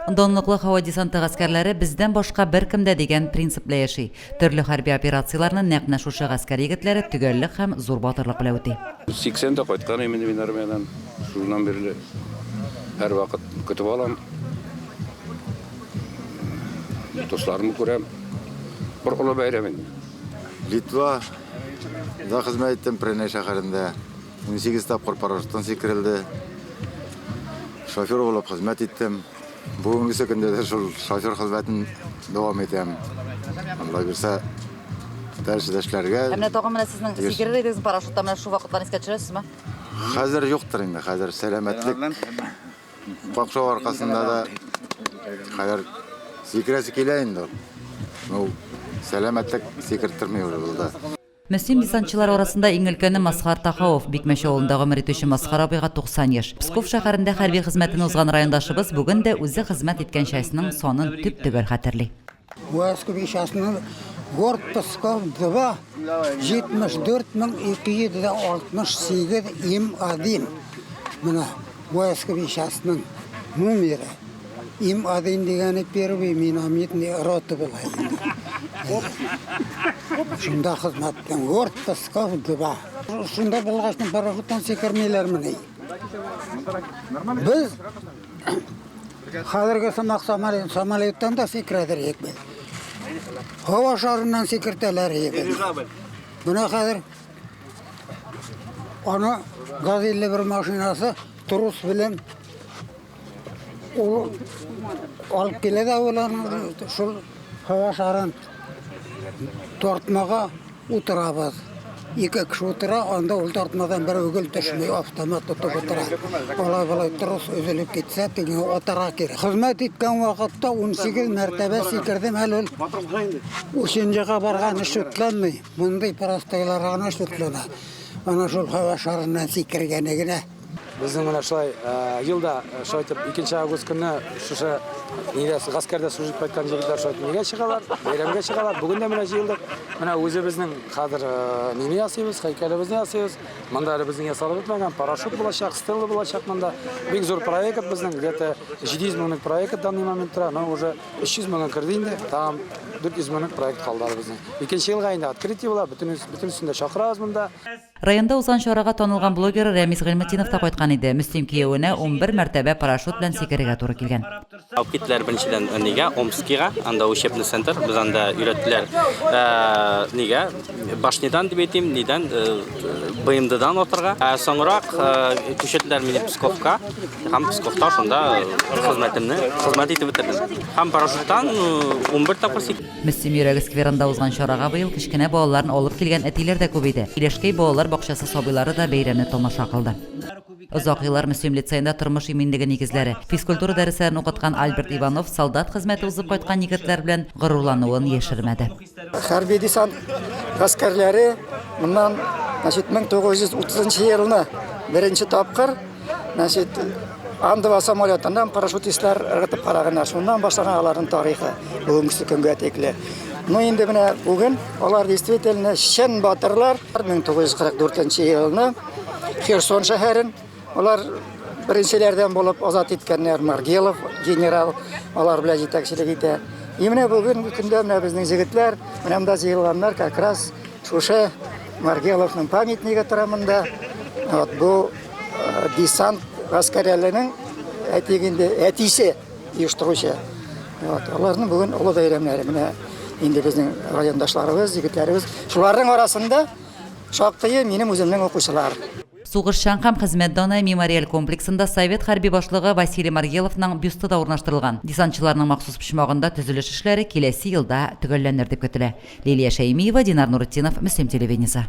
Donluqlı hava desanты гаскәрләре бездән башка беркемдә дигән принципле яши. Төрле хәрби операцияларны нәкъ шушы гаскәр егетләре төгәллек һәм зур батырлык белән үти. 80-дә кайткан инде мин армиядан. Шуннан бирле һәр вакыт көтеп алам. Дусларымны күрәм. Бер олы бәйрәм инде. Литва да хезмәт иттем Преней шәһәрендә. 18 тапкыр парашюттан сикерелде. Шофер булып хезмәт иттем. Бүгенге көндә дә шул шофер хезмәтен дәвам итәм. Алла бирсә, дәресләргә. Менә тагын менә сезнең сикерер идегез парашютта менә шу вакытларны искә төшерәсезме? Хәзер юктыр инде, хәзер сәламәтлек. Какшау аркасында да хәзер сикерәсе килә инде. Ну, сәламәтлек сикерттермей булды. Мөслим десантчылар арасында иң өлкәне Масхар Тахауов, Бикмәш авылында гомер итүче Масхар абыйга 90 яшь. Псков шәһәрендә хәрби хезмәтен узган райондашыбыз бүген дә үзе хезмәт иткән частьнең санын төп-төгәл хәтерли. Войсковый частьның город Псков 2 74268 Им-1. Менә войсковый частьның номеры. Им-1 дигәне первый минометный рота була. Шунда хезмәттән город Псков 2. Шунда булгачны парашюттан сикермиләр менә. Без хәзерге самолеттан да сикерәдер бит. Hava şarından sekreterler yedi. Buna kadar ona gaz 51 maşinası turus bilen o alıp geledi olan şu hava şarın tortmağa oturabız. İki kişi otura, onda ol tortmadan bir ögül düşmüyor, avtomat tutup otura. Olay turus üzülüp gitse, tügün otara kere. Hizmet etken vakitte 18 mertebe sikirdim, helal. Üçüncüge bargan iş ütlenmi. Bunday parastaylarına iş ütlene. Ana şul hava şarından sikirgenegine. Bizning mana shulay yilda shoytib 2-avgust kuni shusha nidasi гаскәрдә служить qaytgan yigitlar shoytmiga chiqalar, bayramga chiqalar. Bugun da mana shu yilda mana o'zi bizning hozir nima yasaymiz, haykalimizni yasaymiz. Menda bizning yasalib o'tmagan parashut bo'lacak, stel bo'lacak menda. Big zo'r proyekt bizning где-то 700 minglik proyekt данный момент тора, но уже 300 ming kirdi endi. Tam 400 minglik proyekt qoldi bizning. 2-yilga endi открытие bo'lar, butun üstünde chaqiramiz bunda. Районда узган чарага танылган блогер Рәмиз Гыйлметдинов та кайткан иде. Мөслим киявенә 11 мәртәбә парашют белән сикерергә туры килгән. Алып киттеләр беренчедән нигә Омскига, анда учебный центр, без анда өйрәттеләр. Нигә Башнидан дип әйтим, нидән БМДдан отырга. Соңрак күчәтләр мине Псковка, һәм Псковта шунда хезмәт итеп бетердем. Һәм парашюттан 11 тапкыр сикердем. Мөслим йөрәге скверында узган чарага быел кичкенә балаларын алып килгән әтиләр дә күбәйде. Илешкәй балалар бакчасы сабыйлары да бәйрәмне тамаша кылды. Озак еллар Мөслим лицейында тормыш иминлеге нигезләре. Физкультура дәресләрен укыткан Альберт Иванов солдат хезмәте узып кайткан егетләр белән горурлануын яшермәде. Хәрби десант гаскәрләре моннан 1930 елны беренче тапкыр Андова самолетыннан парашютистлар ыргытып караганнар. Шуннан башланган аларның тарихы бүгенге көнгә текле. Ну инде менә бүген алар действительно шен батырлар 1944 елны Херсон шәһәрен алар беренчеләрдән булып азат иткәннәр. Маргелов генерал алар белән җитәкчелек итә. Менә бүген көндә менә безнең җегетләр менә монда җыелганнар, как раз шушы Маргеловның памятниге торамында. Вот бу десант гаскәрләренең әтисе оештыручы. Вот аларның бүген олы бәйрәмнәре менә инде безнең райондашларыбыз, егетләребез. Шуларның арасында шактые минем үземнең укучылар. Сугышчан һәм хезмәт даны мемориаль комплексында Совет хәрби башлыгы Василий Маргеловның бюсты да урнаштырылган. Десантчыларның махсус почмагында төзелеш эшләре киләсе елда төгәлләнер дип көтелә. Лилия Шәймиева, Динар Нуретдинов, Мөслим телевидениесе.